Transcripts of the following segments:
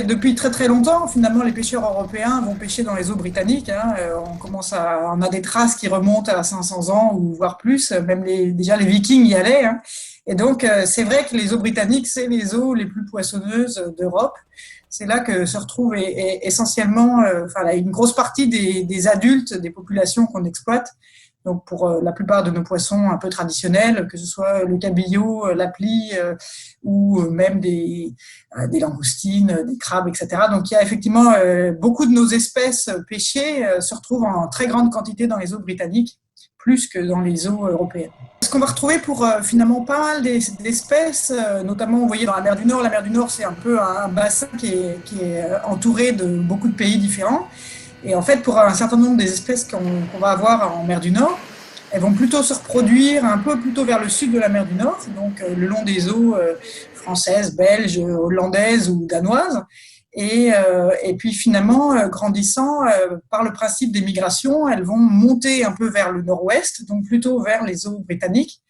Depuis très très longtemps, finalement, les pêcheurs européens vont pêcher dans les eaux britanniques. On a des traces qui remontent à 500 ans ou voire plus. Même déjà les Vikings y allaient. Et donc, c'est vrai que les eaux britanniques, c'est les eaux les plus poissonneuses d'Europe. C'est là que se retrouve essentiellement, une grosse partie des adultes des populations qu'on exploite. Donc pour la plupart de nos poissons un peu traditionnels, que ce soit le cabillaud, la plie ou même des langoustines, des crabes, etc. Donc il y a effectivement beaucoup de nos espèces pêchées se retrouvent en très grande quantité dans les eaux britanniques, plus que dans les eaux européennes. Ce qu'on va retrouver pour finalement pas mal d'espèces, notamment vous voyez dans la mer du Nord. La mer du Nord, c'est un peu un bassin qui est entouré de beaucoup de pays différents. Et en fait, pour un certain nombre des espèces qu'on va avoir en mer du Nord, elles vont plutôt se reproduire un peu plutôt vers le sud de la mer du Nord, donc le long des eaux françaises, belges, hollandaises ou danoises. Et puis finalement, grandissant par le principe des migrations, elles vont monter un peu vers le nord-ouest, donc plutôt vers les eaux britanniques.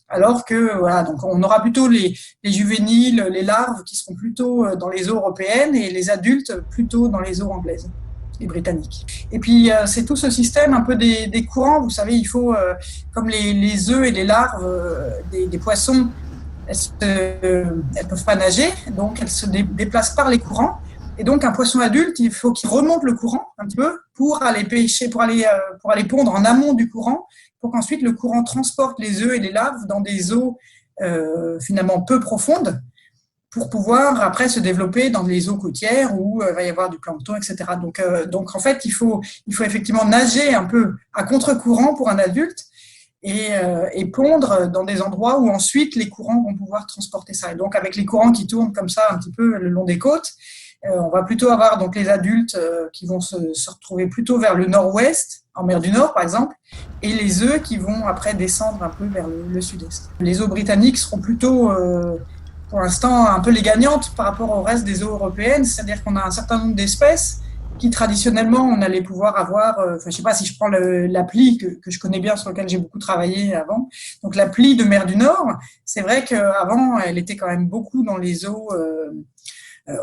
Alors que voilà, donc on aura plutôt les juvéniles, les larves qui seront plutôt dans les eaux européennes et les adultes plutôt dans les eaux anglaises et britanniques. Et puis c'est tout ce système un peu des courants. Vous savez, il faut comme les œufs et les larves des poissons, elles peuvent pas nager, donc elles se déplacent par les courants. Et donc un poisson adulte, il faut qu'il remonte le courant un petit peu pour aller pêcher, pour aller pondre en amont du courant, pour qu'ensuite le courant transporte les œufs et les larves dans des eaux finalement peu profondes, pour pouvoir après se développer dans les eaux côtières où il va y avoir du plancton, etc. Donc en fait, il faut effectivement nager un peu à contre-courant pour un adulte et pondre dans des endroits où ensuite les courants vont pouvoir transporter ça. Et donc avec les courants qui tournent comme ça un petit peu le long des côtes, on va plutôt avoir donc les adultes qui vont se retrouver plutôt vers le nord-ouest, en mer du Nord par exemple, et les œufs qui vont après descendre un peu vers le sud-est. Les eaux britanniques seront plutôt pour l'instant un peu les gagnantes par rapport au reste des eaux européennes, c'est-à-dire qu'on a un certain nombre d'espèces qui traditionnellement on allait pouvoir avoir, je sais pas si je prends la plie que je connais bien, sur laquelle j'ai beaucoup travaillé avant, donc la plie de mer du Nord, c'est vrai qu'avant elle était quand même beaucoup dans les eaux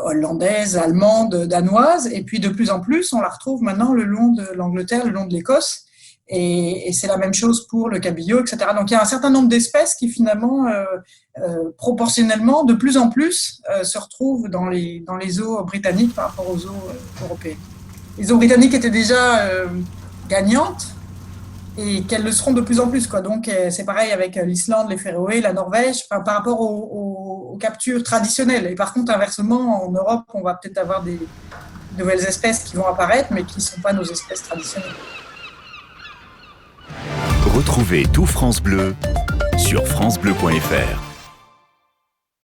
hollandaises, allemandes, danoises, et puis de plus en plus on la retrouve maintenant le long de l'Angleterre, le long de l'Écosse. Et c'est la même chose pour le cabillaud, etc. Donc il y a un certain nombre d'espèces qui finalement, proportionnellement, de plus en plus, se retrouvent dans les eaux britanniques par rapport aux eaux européennes. Les eaux britanniques étaient déjà gagnantes et qu'elles le seront de plus en plus, quoi. Donc c'est pareil avec l'Islande, les Féroé, la Norvège, par rapport aux captures traditionnelles. Et par contre, inversement, en Europe, on va peut-être avoir des nouvelles espèces qui vont apparaître, mais qui ne sont pas nos espèces traditionnelles. Retrouvez tout France Bleu sur francebleu.fr.